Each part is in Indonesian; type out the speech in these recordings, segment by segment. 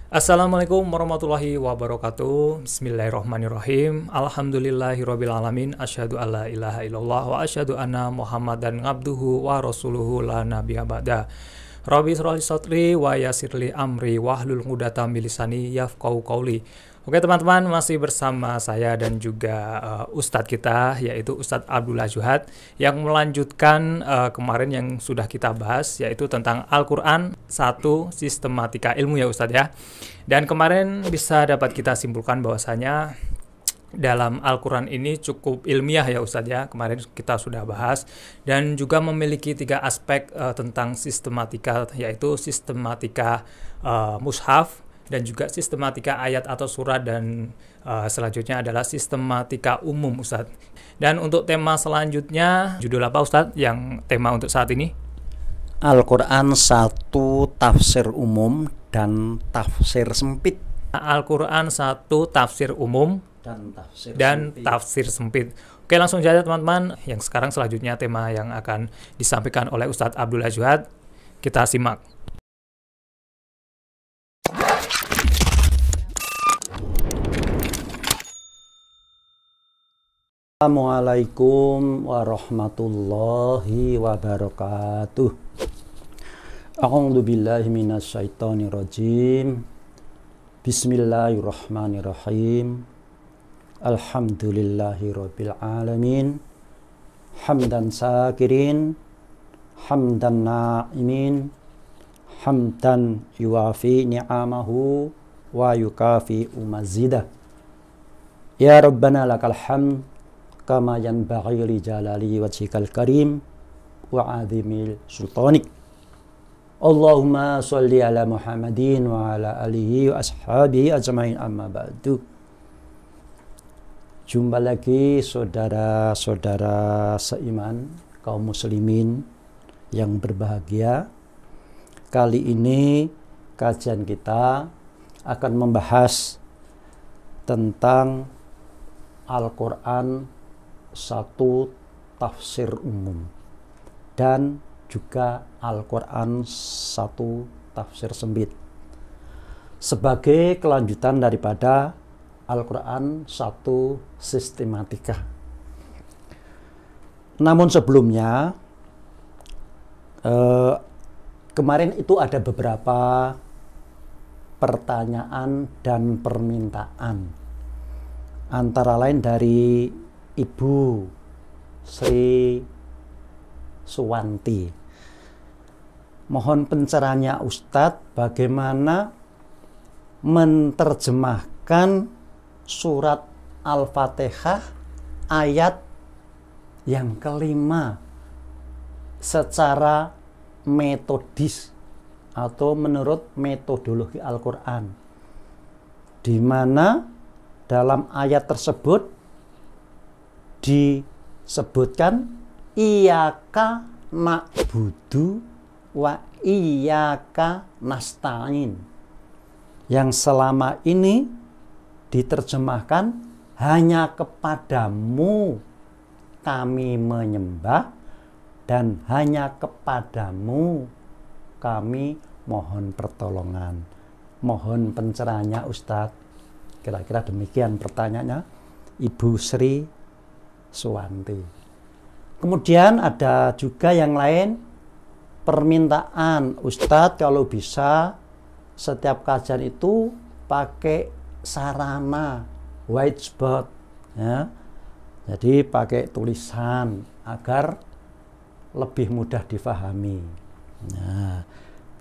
Assalamualaikum warahmatullahi wabarakatuh. Bismillahirrahmanirrahim. Alhamdulillahirabbil alamin. Asyhadu alla ilaha illallah wa asyhadu anna Muhammadan abduhu wa rasuluhu la nabiyya ba'da. Rabbi shrah li sadri wa yassir li amri wahlul 'uqdatam min lisani yafqahu qauli. Oke teman-teman, masih bersama saya dan juga Ustadz kita, yaitu Ustadz Abdullah Juhad, yang melanjutkan kemarin yang sudah kita bahas, yaitu tentang Al-Quran 1 sistematika ilmu ya Ustadz ya. Dan kemarin bisa dapat kita simpulkan bahwasanya dalam Al-Quran ini cukup ilmiah ya Ustadz ya, kemarin kita sudah bahas, dan juga memiliki 3 aspek tentang sistematika, yaitu sistematika mushaf, dan juga sistematika ayat atau surat, dan selanjutnya adalah sistematika umum Ustadz. Dan untuk tema selanjutnya, judul apa Ustadz yang tema untuk saat ini? Al-Quran 1 tafsir umum dan tafsir sempit. Al-Quran 1 tafsir umum dan tafsir sempit. Oke, langsung saja teman-teman, yang sekarang selanjutnya tema yang akan disampaikan oleh Ustadz Abdullah Juhad. Kita simak. Assalamualaikum warahmatullahi wabarakatuh. A'udzu billahi minasyaitonir rajim. Bismillahirrahmanirrahim. Alhamdulillahirabbil alamin. Hamdan syakirin, hamdan na'imin, hamdan yuwafi ni'amahu wa yukafi mazidah. Ya Rabbana lakal hamd kama yanbaghi li jalali wajhikal karim wa azimil sultanik. Allahumma sholli ala Muhammadin wa ala alihi wa ashabihi ajmain, amma ba'du. Jumpa lagi saudara-saudara seiman kaum muslimin yang berbahagia. Kali ini kajian kita akan membahas tentang Al-Quran 1 tafsir umum dan juga Al-Quran 1 tafsir sempit sebagai kelanjutan daripada Al-Quran 1 sistematika. Namun sebelumnya, kemarin itu ada beberapa pertanyaan dan permintaan, antara lain dari Ibu Sri Suwanti. Mohon pencerahannya Ustadz, bagaimana menerjemahkan surat Al-Fatihah ayat yang kelima secara metodis atau menurut metodologi Al-Quran, di mana dalam ayat tersebut disebutkan iyyaka na'budu wa iyyaka nasta'in, yang selama ini diterjemahkan hanya kepadamu kami menyembah dan hanya kepadamu kami mohon pertolongan. Mohon pencerahannya Ustadz. Kira-kira demikian pertanyaannya Ibu Sri Suwanti. Kemudian ada juga yang lain, permintaan Ustadz kalau bisa setiap kajian itu pakai sarana whiteboard ya. Jadi pakai tulisan agar lebih mudah difahami. Nah,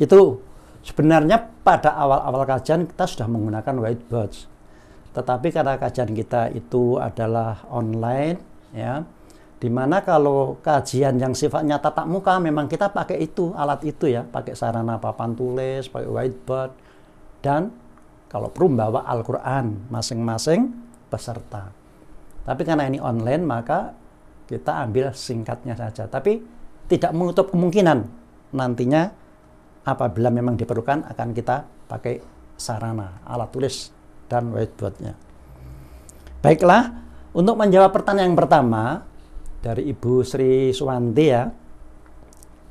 itu sebenarnya pada awal-awal kajian kita sudah menggunakan whiteboard. Tetapi karena kajian kita itu adalah online ya, dimana kalau kajian yang sifatnya tatap muka memang kita pakai itu, alat itu ya, pakai sarana papan tulis, pakai whiteboard, dan kalau perlu bawa Al-Quran masing-masing peserta. Tapi karena ini online maka kita ambil singkatnya saja, tapi tidak menutup kemungkinan nantinya apabila memang diperlukan akan kita pakai sarana alat tulis dan whiteboardnya. Baiklah, untuk menjawab pertanyaan yang pertama dari Ibu Sri Suwanti ya,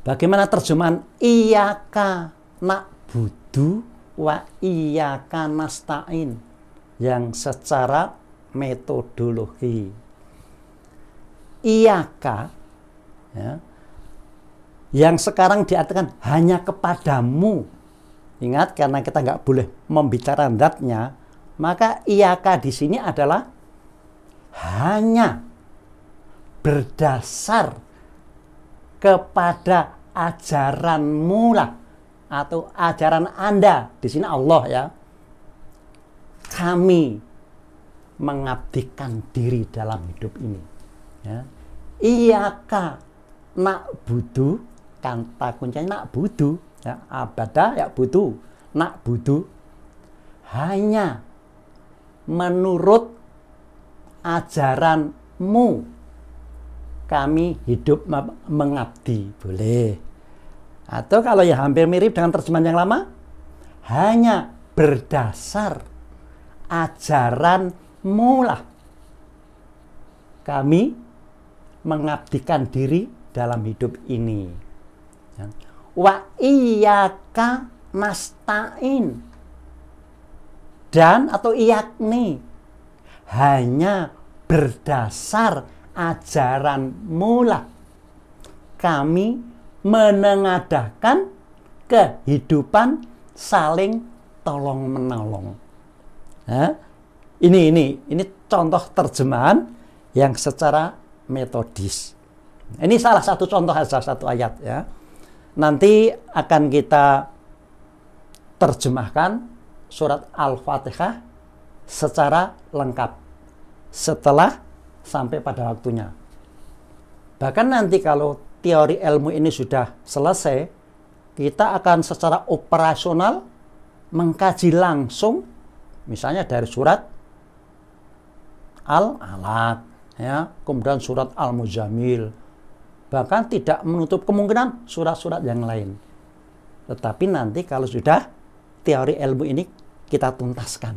bagaimana terjemahan iyyaka na'budu wa iyyaka nasta'in yang secara metodologi. Iyyaka ya, yang sekarang diartikan hanya kepadamu. Ingat, karena kita nggak boleh membicarakan zatnya, maka iyyaka di sini adalah hanya berdasar kepada ajaranmu lah, atau ajaran Anda, di sini Allah ya, kami mengabdikan diri dalam hidup ini ya. Iyyaka na'budu, kata kuncinya na'budu ya, abadah ya budu, na'budu hanya menurut ajaranmu kami hidup mengabdi, boleh. Atau kalau yang hampir mirip dengan terjemahan yang lama, hanya berdasar ajaranmu lah kami mengabdikan diri dalam hidup ini. Wa iyyaka nasta'in, dan atau yakni hanya berdasar ajaranmu lah kami menengadahkan kehidupan saling tolong menolong. Nah, ini contoh terjemahan yang secara metodis. Ini salah satu contoh saja, satu ayat ya. Nanti akan kita terjemahkan surat Al-Fatihah secara lengkap setelah sampai pada waktunya. Bahkan nanti kalau teori ilmu ini sudah selesai, kita akan secara operasional mengkaji langsung, misalnya dari surat Al-Alaq, ya, kemudian surat Al-Muzammil, bahkan tidak menutup kemungkinan surat-surat yang lain. Tetapi nanti kalau sudah teori ilmu ini kita tuntaskan,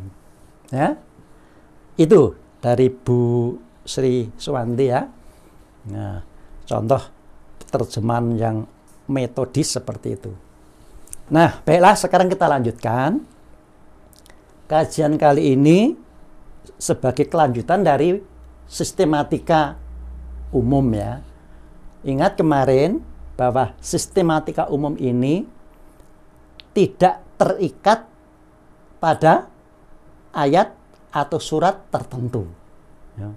ya. Itu dari Bu Sri Suwanti ya. Nah, contoh terjemahan yang metodis seperti itu. Nah, baiklah, sekarang kita lanjutkan kajian kali ini sebagai kelanjutan dari sistematika umum ya. Ingat kemarin bahwa sistematika umum ini tidak terikat pada ayat atau surat tertentu ya.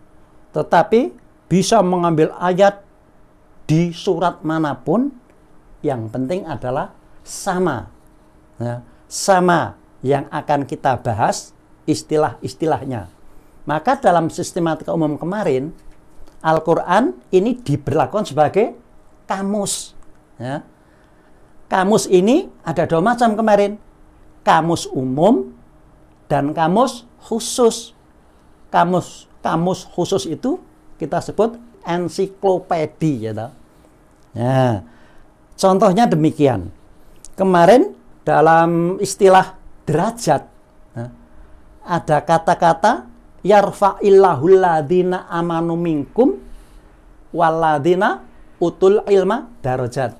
Tetapi bisa mengambil ayat di surat manapun, yang penting adalah sama ya, sama yang akan kita bahas istilah-istilahnya. Maka dalam sistematika umum kemarin, Al-Quran ini diberlakukan sebagai kamus ya. Kamus ini ada dua macam kemarin, kamus umum dan kamus khusus. Kamus khusus itu kita sebut ensiklopedi ya. Nah, contohnya demikian. Kemarin dalam istilah derajat ada kata-kata yarfa'illahul ladzina amanu minkum walladzina utul ilma darajat.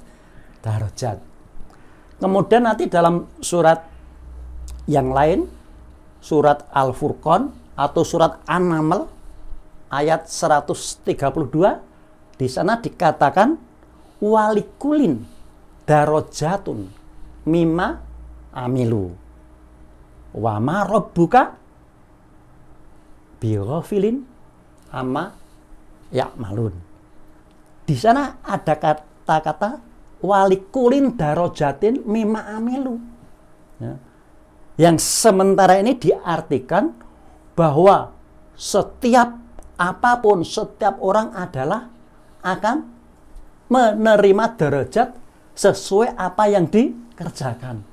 Kemudian nanti dalam surat yang lain, surat Al-Furqan atau surat An-Naml ayat 132, di sana dikatakan walikulin darajatun mimma amilu wa ma rabbuka bighafilin amma ya'malun. Di sana ada kata-kata walikulin darajatin mimma amilu ya. Yang sementara ini diartikan bahwa setiap apapun, setiap orang adalah akan menerima derajat sesuai apa yang dikerjakan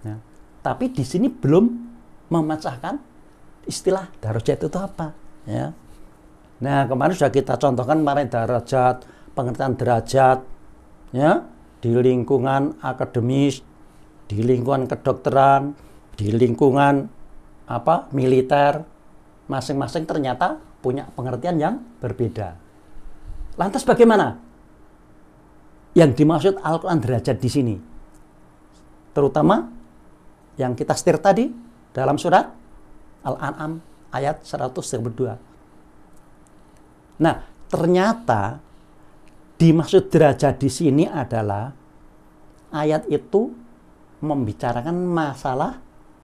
ya. Tapi di sini belum memecahkan istilah derajat itu apa ya. Nah, kemarin sudah kita contohkan kemarin derajat, pengertian derajat ya, di lingkungan akademis, di lingkungan kedokteran, di lingkungan militer, masing-masing ternyata punya pengertian yang berbeda. Lantas bagaimana yang dimaksud Al-Quran derajat di sini? Terutama yang kita setir tadi dalam surat Al-An'am ayat 132. Nah, ternyata dimaksud derajat di sini adalah ayat itu membicarakan masalah